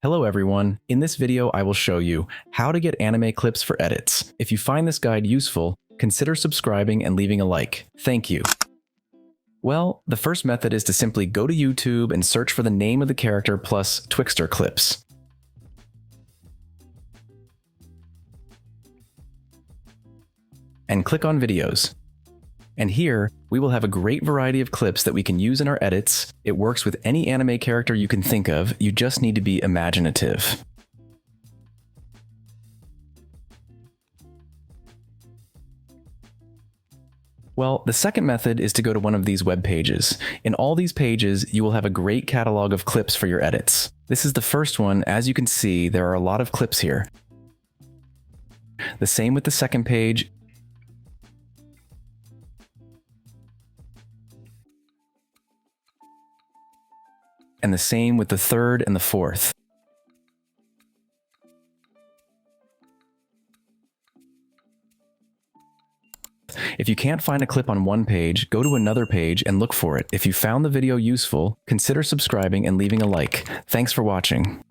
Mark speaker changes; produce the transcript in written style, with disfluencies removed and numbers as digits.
Speaker 1: Hello everyone, in this video I will show you how to get anime clips for edits. If you find this guide useful, consider subscribing and leaving a like. Thank you. Well, the first method is to simply go to YouTube and search for the name of the character plus Twixtor clips. And click on videos. And here, we will have a great variety of clips that we can use in our edits. It works with any anime character you can think of, you just need to be imaginative. Well, the second method is to go to one of these web pages. In all these pages, you will have a great catalog of clips for your edits. This is the first one. As you can see, there are a lot of clips here. The same with the second page. And the same with the third and the fourth. If you can't find a clip on one page, go to another page and look for it. If you found the video useful, consider subscribing and leaving a like. Thanks for watching.